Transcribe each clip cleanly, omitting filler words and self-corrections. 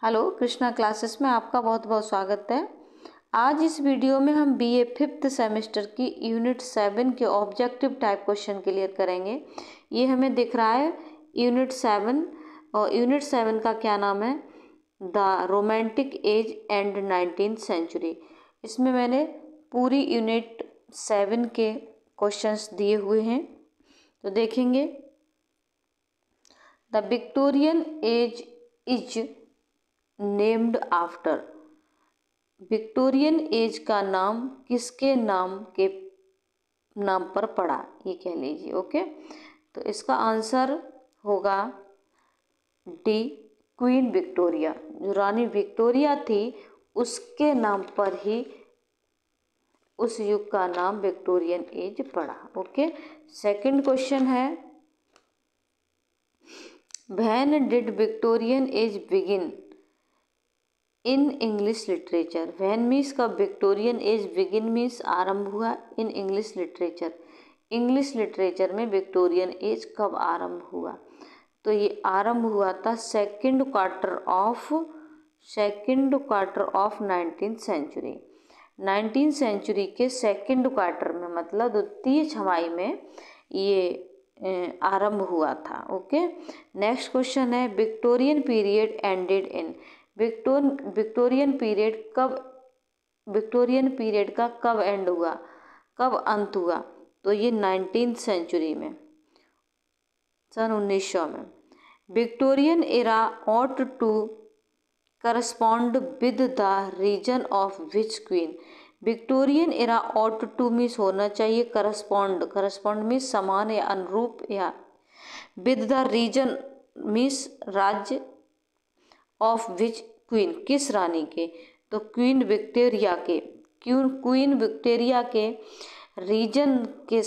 Hello, Krishna classes में आपका बहुत बहुत स्वागत है। आज इस वीडियो में हम बीए 5th सेमेस्टर की यूनिट 7 के ऑब्जेक्टिव टाइप क्वेश्चन क्लियर करेंगे। ये हमें दिख रहा है यूनिट 7 और यूनिट 7 का क्या नाम है, the romantic age and 19th century. इसमें मैंने पूरी यूनिट 7 के क्वेश्चंस दिए हुए हैं, तो देखेंगे। The Victorian as is named after. Victorian age का नाम किसके नाम पर पड़ा, ये कह लीजिए। ओके, तो इसका आंसर होगा डी, क्वीन विक्टोरिया। जो रानी विक्टोरिया थी उसके नाम पर ही उस युग का नाम विक्टोरियन एज पड़ा। ओके, सेकंड क्वेश्चन है, when did Victorian age begin in English literature. When means कब, विक्टोरियन एज बिगिन मीन्स आरंभ हुआ, in English literature English literature में विक्टोरियन एज कब आरंभ हुआ। तो ये आरंभ हुआ था second quarter of 19th century. 19th century के सेकंड क्वार्टर में, मतलब द्वितीय छमाही में ये आरंभ हुआ था। ओके, नेक्स्ट क्वेश्चन है, Victorian period ended in. Victorian period का कब एंड हुआ, कब अंत हुआ। तो ये 19th सेंचुरी में, सन 1900 में। Victorian era ought to correspond with the reign of which queen. Victorian era ought to means होना चाहिए करस्पॉन्ड मीन्स समान या अनुरूप, या विद द रीजन मीन्स राज्य, ऑफ विच क्वीन किस रानी के, तो क्वीन विक्टोरिया के रीजन के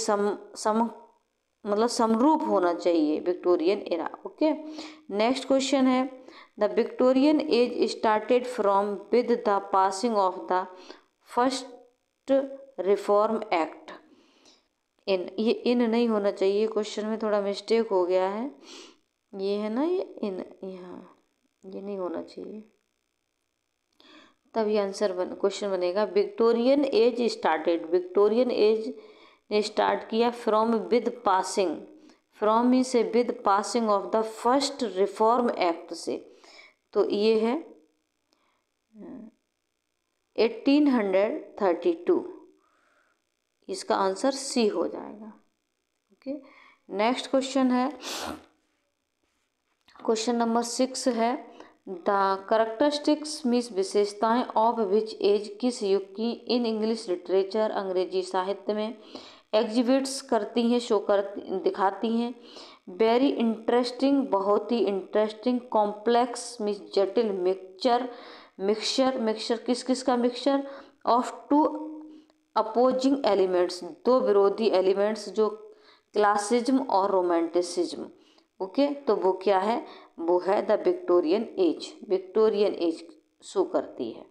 मतलब समरूप होना चाहिए Victorian era. Okay, next question है, the Victorian age started from with the passing of the first reform act. ये इन नहीं होना चाहिए, क्वेश्चन में थोड़ा मिस्टेक हो गया है, ये है ना, ये इन, यहाँ ये नहीं होना चाहिए, तभी आंसर क्वेश्चन बनेगा। विक्टोरियन एज ने स्टार्ट किया फ्रॉम विद पासिंग, फ्रॉम ही से with passing of the first reform act से, तो ये है 1832। इसका आंसर सी हो जाएगा। ओके, नेक्स्ट क्वेश्चन है, क्वेश्चन नंबर 6 है, द करैक्टरिस्टिक्स मीन्स विशेषताएं ऑफ विच एज किस युग की इन इंग्लिश लिटरेचर अंग्रेजी साहित्य में एग्जिबिट्स करती हैं, दिखाती हैं। वेरी इंटरेस्टिंग बहुत ही इंटरेस्टिंग, कॉम्प्लेक्स मीन्स जटिल, मिक्सचर किस किस का mixture, of to opposing elements दो विरोधी एलिमेंट्स, जो क्लासिज्म और रोमांटिसिज्म। ओके, तो वो क्या है, वो है द विक्टोरियन एज शो करती है।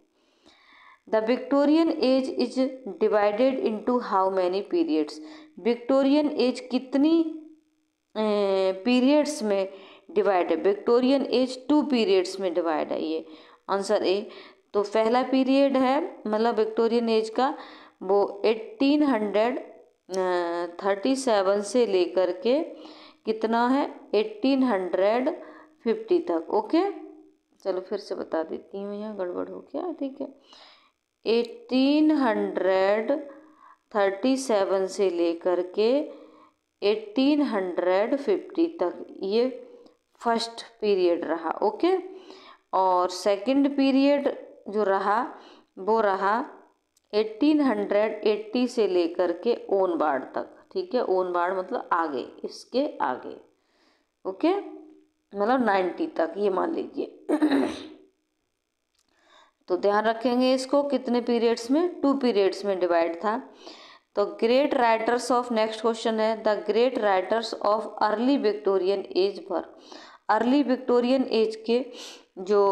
The Victorian as is divided into how many periods. Victorian age कितनी पीरियड्स में डिवाइड है। विक्टोरियन एज 2 पीरियड्स में डिवाइड है, ये आंसर ए। तो पहला पीरियड है, मतलब विक्टोरियन एज का, वो 1837 से लेकर के कितना है, 1850 तक। ओके, चलो फिर से बता देती हूँ, यहाँ गड़बड़ हो गया, ठीक है। 1837 से लेकर के 1850 तक ये फर्स्ट पीरियड रहा। ओके, और सेकंड पीरियड जो रहा वो रहा 1880 से लेकर के ओनवार्ड तक। ठीक है, ओनवार्ड मतलब आगे, इसके आगे। ओके, मतलब 90 तक, ये मान लीजिए। तो ध्यान रखेंगे इसको, कितने पीरियड्स में, 2 पीरियड्स में डिवाइड था। तो great writers of, next question है, the great writers of early Victorian age पर। अर्ली विक्टोरियन एज के जो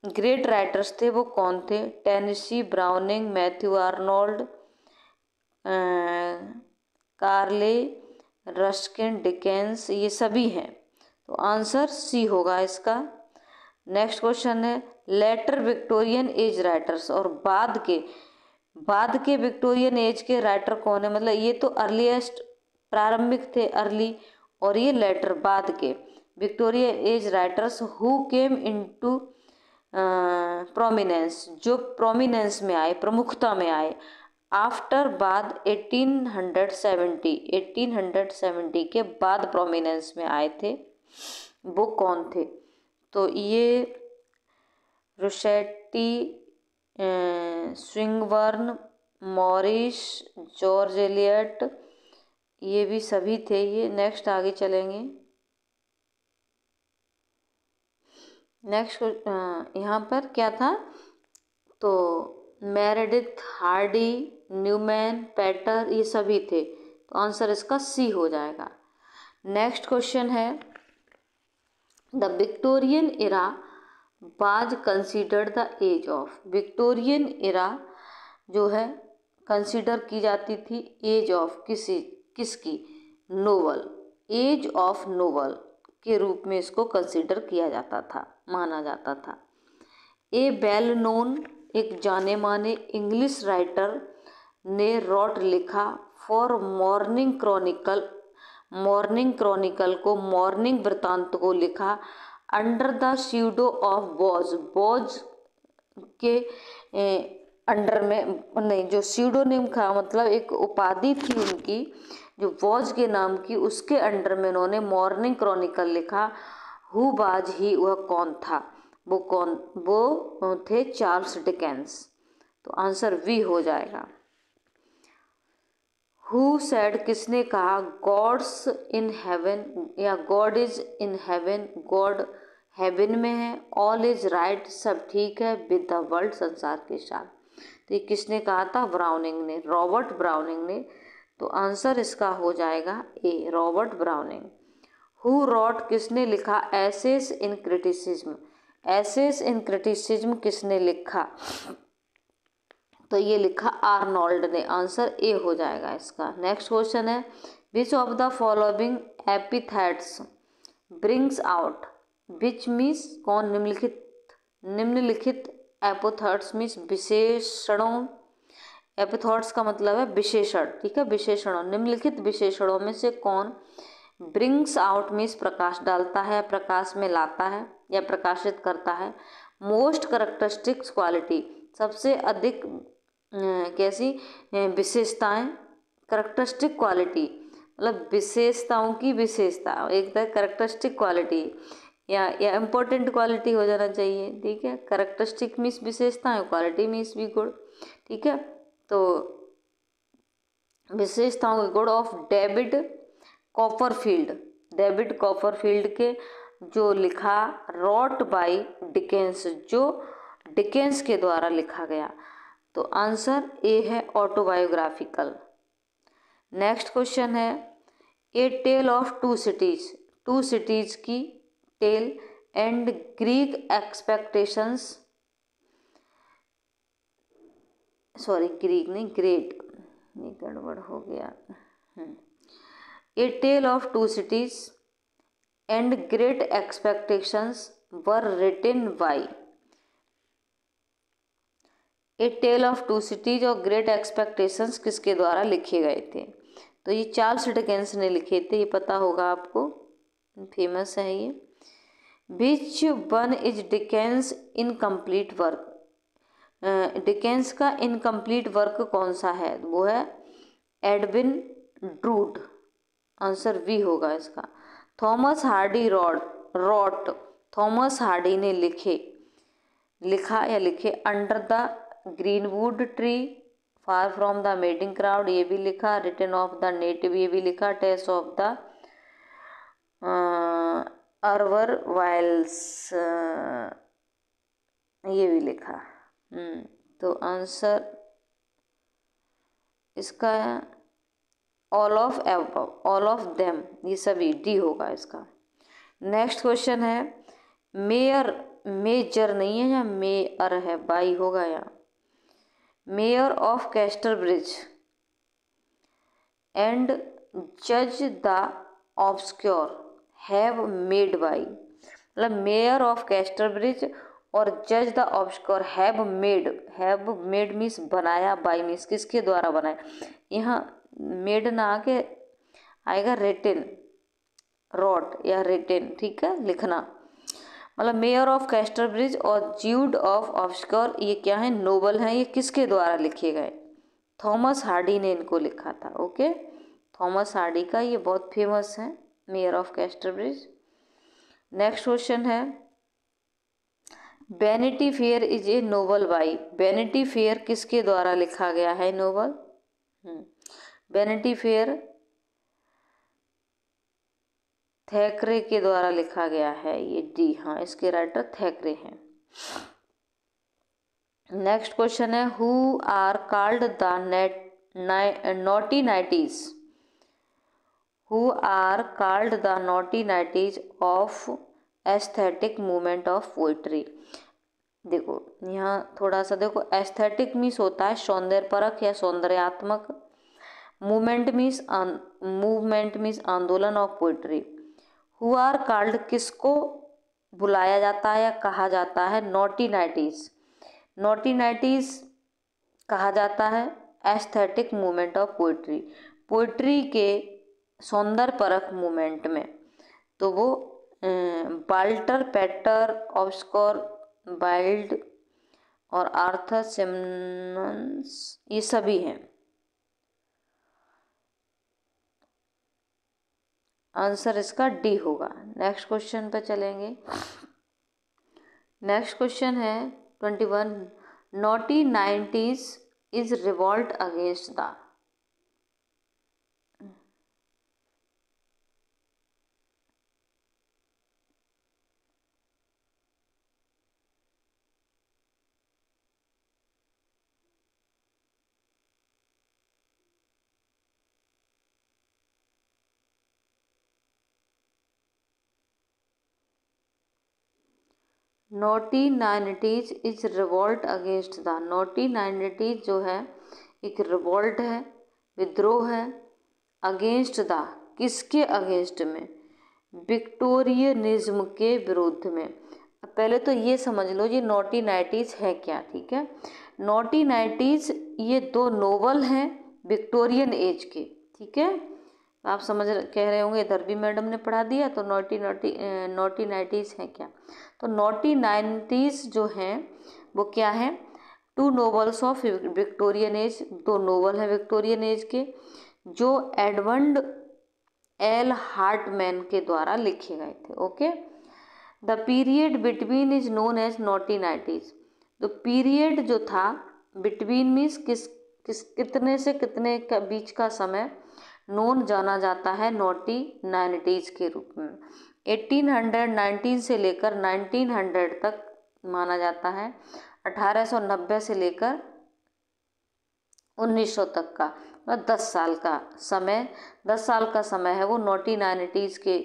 ग्रेट राइटर्स थे वो कौन थे, Tennyson, Browning, Matthew Arnold, Carlyle, Ruskin, Dickens, ये सभी हैं। तो आंसर सी होगा इसका। नेक्स्ट क्वेश्चन है लेटर विक्टोरियन एज राइटर्स, और बाद के विक्टोरियन एज के राइटर कौन है, मतलब ये तो अर्लीस्ट प्रारंभिक थे अर्ली, और ये लेटर बाद के Victorian age writers who came into prominence, जो प्रोमिनेंस में आए, प्रमुखता में आए आफ्टर बाद 1870 के बाद प्रोमिनेंस में आए थे, वो कौन थे। तो ये रोसेटी, स्विंगबर्न, मॉरिस, जॉर्ज एलियट, ये भी सभी थे ये। नेक्स्ट आगे चलेंगे। नेक्स्ट यहाँ पर क्या था, तो मेरेडिथ, हार्डी, न्यूमैन, पैटर, ये सभी थे, तो आंसर इसका सी हो जाएगा। नेक्स्ट क्वेश्चन है the Victorian era was considered the age of, Victorian era जो है कंसीडर की जाती थी एज ऑफ किसकी, नोबल, एज ऑफ नोबल के रूप में इसको कंसीडर किया जाता था, माना जाता था। ए वेल नोन, एक जाने माने इंग्लिश राइटर ने रॉट लिखा फॉर मॉर्निंग क्रॉनिकल को, मॉर्निंग वृतांत को लिखा under the pseudo of boughs के अंडर में, नहीं, जो स्यूडोनिम था मतलब एक उपाधि थी उनकी जो वॉज के नाम की, उसके अंडर में उन्होंने मॉर्निंग क्रॉनिकल लिखा। हु बाज ही, वह कौन था, वो थे चार्ल्स डिकेंस, तो आंसर वी हो जाएगा। हु सेड, किसने कहा, गॉड्स इन हेवन, या God is in heaven, God heaven में है, ऑल इज राइट, सब ठीक है, विद द वर्ल्ड, संसार के साथ। तो ये किसने कहा था, ब्राउनिंग ने, रॉबर्ट ब्राउनिंग ने, तो आंसर इसका हो जाएगा ए, रॉबर्ट ब्राउनिंग। हु रॉट, किसने लिखा, एसेस इन क्रिटिसिज्म, एसेस इन क्रिटिसिज्म किसने लिखा, तो ये लिखा आर्नोल्ड ने, आंसर ए हो जाएगा इसका। नेक्स्ट क्वेश्चन है which of the following epithets brings out, which means कौन, निम्नलिखित एपिथेट्स मीन्स विशेषणों, एपिथेट्स का मतलब है विशेषण, ठीक है, विशेषणों, निम्नलिखित विशेषणों में से कौन, ब्रिंग्स आउट मीन्स प्रकाश डालता है, प्रकाश में लाता है या प्रकाशित करता है, मोस्ट कैरेक्टरिस्टिक्स क्वालिटी, सबसे अधिक कैसी विशेषताएं, कैरेक्टरिस्टिक क्वालिटी मतलब विशेषताओं की विशेषता, एक तरह कैरेक्टरिस्टिक क्वालिटी या इम्पोर्टेंट क्वालिटी हो जाना चाहिए, ठीक है, कैरेक्टरिस्टिक मीन्स विशेषताएं, क्वालिटी मीन्स भी गुण, ठीक है। तो विशेषताओं के गुण ऑफ डेविड कॉपरफील्ड के, जो लिखा रॉट बाय डिकेंस, जो डिकेंस के द्वारा लिखा गया, तो आंसर ए है ऑटोबायोग्राफिकल। नेक्स्ट क्वेश्चन है a tale of two cities की tale and Greek expectations, sorry Greek नहीं, ग्रेट, ये गड़बड़ हो गया। A tale of two cities and great expectations were written by, a tale of two cities और great expectations किसके द्वारा लिखे गए थे, तो ये चार्ल्स डिकेंस ने लिखे थे, ये पता होगा आपको, फेमस है ये। Which one is Dickens incomplete work, Dickens का इनकम्प्लीट वर्क कौन सा है, वो है एडविन ड्रूड, आंसर वी होगा इसका। Thomas Hardy wrote, Thomas Hardy ने लिखा under the greenwood tree, far from the madding crowd, ये भी लिखा, रिटर्न ऑफ द नेटिव, ये भी लिखा, टेस्ट ऑफ द अर्वर वाइल्स, ये भी लिखा। तो आंसर इसका ऑल ऑफ देम, ये सभी डी होगा इसका। नेक्स्ट क्वेश्चन है मेजर नहीं है या मेयर है, बाई होगा यहाँ, मेयर ऑफ कैस्टरब्रिज एंड जज the obscure have made by, मतलब मेयर ऑफ कैस्टरब्रिज और जज the obscure have made means बनाया, बाई मीन्स किसके द्वारा बनाया, यहाँ मेड ना आके आएगा रिटन, रॉट या रिटन, ठीक है, लिखना। मतलब मेयर ऑफ कैस्टरब्रिज और ज्यूड ऑफ ऑब्सक्योर, ये क्या है, नोबल हैं, ये किसके द्वारा लिखे गए, थॉमस हार्डी ने इनको लिखा था। ओके, थॉमस हार्डी का ये बहुत फेमस है mayor of Casterbridge. Next question है vanity fair is a novel by, vanity fair किसके द्वारा लिखा गया है नोवेल, वैनिटी फेयर थैकरे के द्वारा लिखा गया है ये, डी हाँ, इसके राइटर थैकरे हैं। नेक्स्ट क्वेश्चन है who are called the naughty nineties, who are called the naughty nineties of aesthetic movement of poetry. देखो यहाँ थोड़ा सा देखो, एस्थेटिक मीन्स होता है सौंदर्य परक या सौंदर्यात्मक, मूवमेंट मीन्स आंदोलन of poetry. Who are called किसको बुलाया जाता है या कहा जाता है, नॉटी नाइटीज, नॉटी नाइटीज कहा जाता है aesthetic movement of poetry, poetry के सौंदर्य परक मूवमेंट में। तो वो वाल्टर पेटर ऑब्सक्योर वाइल्ड और आर्थर सिमन्स ये सभी हैं। आंसर इसका डी होगा। नेक्स्ट क्वेश्चन पे चलेंगे। नेक्स्ट क्वेश्चन है 21 naughty nineties is revolt against the, naughty nineties is revolt against the, naughty nineties जो है एक रिवॉल्ट है, विद्रोह है, अगेंस्ट द किसके अगेंस्ट में, विक्टोरियनिज्म के विरुद्ध में। पहले तो ये समझ लो ये नॉटी नाइनटीज है क्या, ठीक है। नॉटी नाइनटीज ये दो नोवेल हैं विक्टोरियन एज के, ठीक है। आप कह रहे होंगे इधर भी मैडम ने पढ़ा दिया, तो नॉटी नाइनटीज है क्या, तो नॉटी नाइनटीज जो हैं वो क्या है, two novels of Victorian age, दो नोवेल हैं विक्टोरियन एज के जो एडमंड एल हार्टमैन के द्वारा लिखे गए थे। Okay, the period between is known as naughty nineties, तो पीरियड जो था बिटवीन मीन्स कितने से कितने का बीच का समय नोन जाना जाता है नॉटी नाइनटीज के रूप में। 1819 से लेकर 1900 तक माना जाता है, 1890 से लेकर 1900 तक का, 10 साल का समय, 10 साल का समय है वो नॉटी नाइनटीज के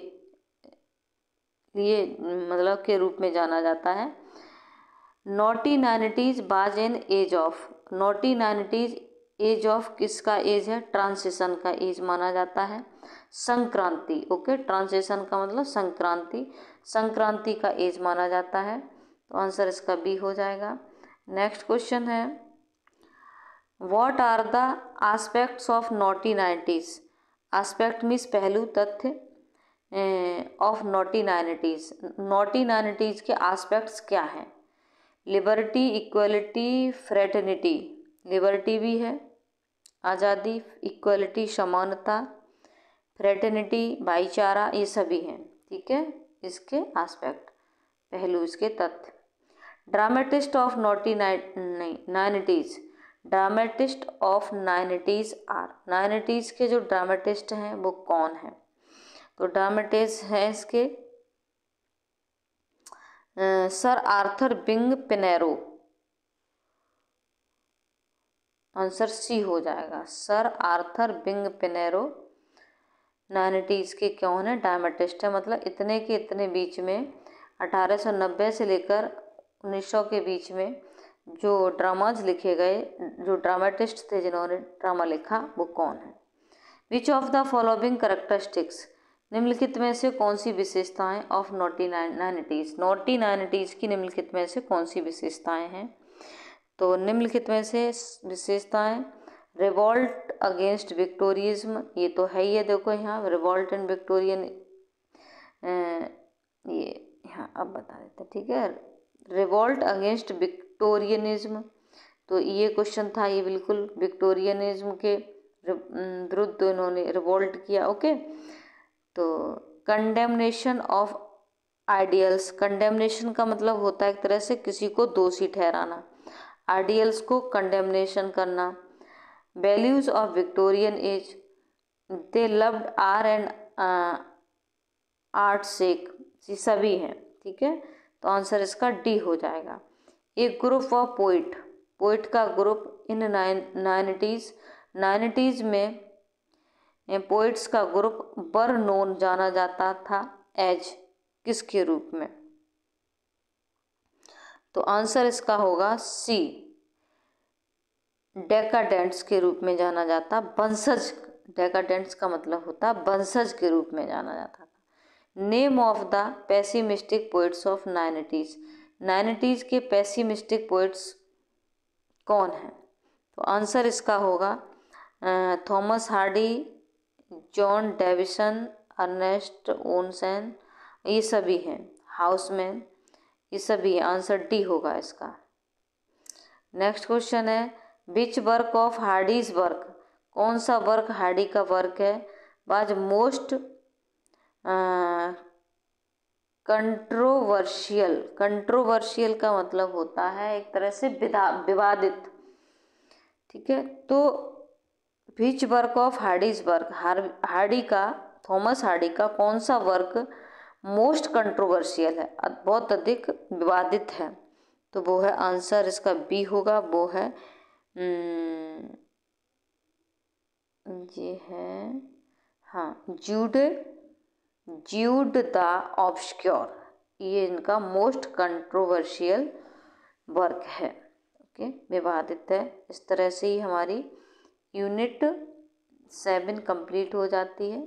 लिए मतलब के रूप में जाना जाता है। Naughty nineties was an age of, naughty nineties age of किसका एज है, ट्रांसिशन का एज माना जाता है। संक्रांति, ओके, ट्रांसिशन का मतलब संक्रांति, संक्रांति का एज माना जाता है, तो आंसर इसका बी हो जाएगा। नेक्स्ट क्वेश्चन है what are the aspects of naughty nineties, aspect means पहलू, तथ्य, of naughty nineties, naughty nineties के आस्पेक्ट्स क्या हैं, लिबर्टी, इक्वलिटी, फ्रेटर्निटी, लिबर्टी भी है आज़ादी, इक्वलिटी समानता, फ्रेटर्निटी भाईचारा, ये सभी हैं, ठीक है, इसके आस्पेक्ट, पहलू, इसके तथ्य। Dramatist of naughty nineties, dramatist of nineties are, nineties के जो ड्रामेटिस्ट हैं वो कौन है, तो ड्रामेटिस्ट हैं इसके sir Arthur Wing Pinero, answer C हो जाएगा, sir Arthur Wing Pinero nineties के कौन है, ड्रामेटिस्ट है, मतलब इतने के इतने बीच में 1890 से लेकर 1900 के बीच में जो ड्रामाज लिखे गए, जो ड्रामेटिस्ट थे जिन्होंने ड्रामा लिखा वो कौन है। Which of the following characteristics, निम्नलिखित में से कौन सी विशेषताएं ऑफ नॉटी नाइनिटीज, नॉटी नाइनिटीज की निम्नलिखित में से कौन सी विशेषताएं हैं? तो निम्नलिखित में से विशेषताएं, रिवॉल्ट अगेंस्ट विक्टोरियज्म, ये तो है ही है, देखो यहाँ रिवॉल्ट एंड विक्टोरियन, ये यहाँ अब बता देते हैं, ठीक है। रिवॉल्ट अगेंस्ट विक्टोरियनिज्म, तो ये क्वेश्चन था, ये बिल्कुल विक्टोरियनिज्म के विरुद्ध इन्होंने रिवॉल्ट किया। ओके, तो कंडेमनेशन ऑफ आइडियल्स, कंडेमनेशन का मतलब होता है एक तरह से किसी को दोषी ठहराना, आइडियल्स को कंडेमनेशन करना। Values of Victorian age, they loved are and art sake, ये सभी हैं, ठीक है। तो आंसर इसका डी हो जाएगा। एक ग्रुप ऑफ पोइट, पोइट का ग्रुप इन नाइनिटीज, नाइनिटीज में पोइट्स का ग्रुप बर नोन जाना जाता था एज, किसके रूप में? तो आंसर इसका होगा सी, डेकाडेंट्स के रूप में जाना जाता, वंशज, डेकाडेंट्स का मतलब होता वंशज के रूप में जाना जाता था। Name of the pessimistic poets of nineties, nineties के पेसिमिस्टिक पोइट्स कौन हैं? तो आंसर इसका होगा Thomas Hardy, John Davidson, Ernest Dowson, ये सभी हैं, हाउसमैन, ये सभी, आंसर डी होगा इसका। नेक्स्ट क्वेश्चन है, which work of Hardy's work, कौन सा वर्क हार्डी का वर्क है, वाज मोस्ट कंट्रोवर्शियल, कंट्रोवर्शियल का मतलब होता है एक तरह से विवादित, ठीक है। तो which work of Hardy's work, Hardy का, थॉमस हार्डी का कौन सा वर्क मोस्ट कंट्रोवर्शियल है, बहुत अधिक विवादित है? तो वो है, आंसर इसका बी होगा, वो है ये है, हाँ, ज्यूड द ऑब्सक्योर, ये इनका मोस्ट कंट्रोवर्शियल वर्क है। ओके, विवादित है। इस तरह से ही हमारी यूनिट 7 कंप्लीट हो जाती है।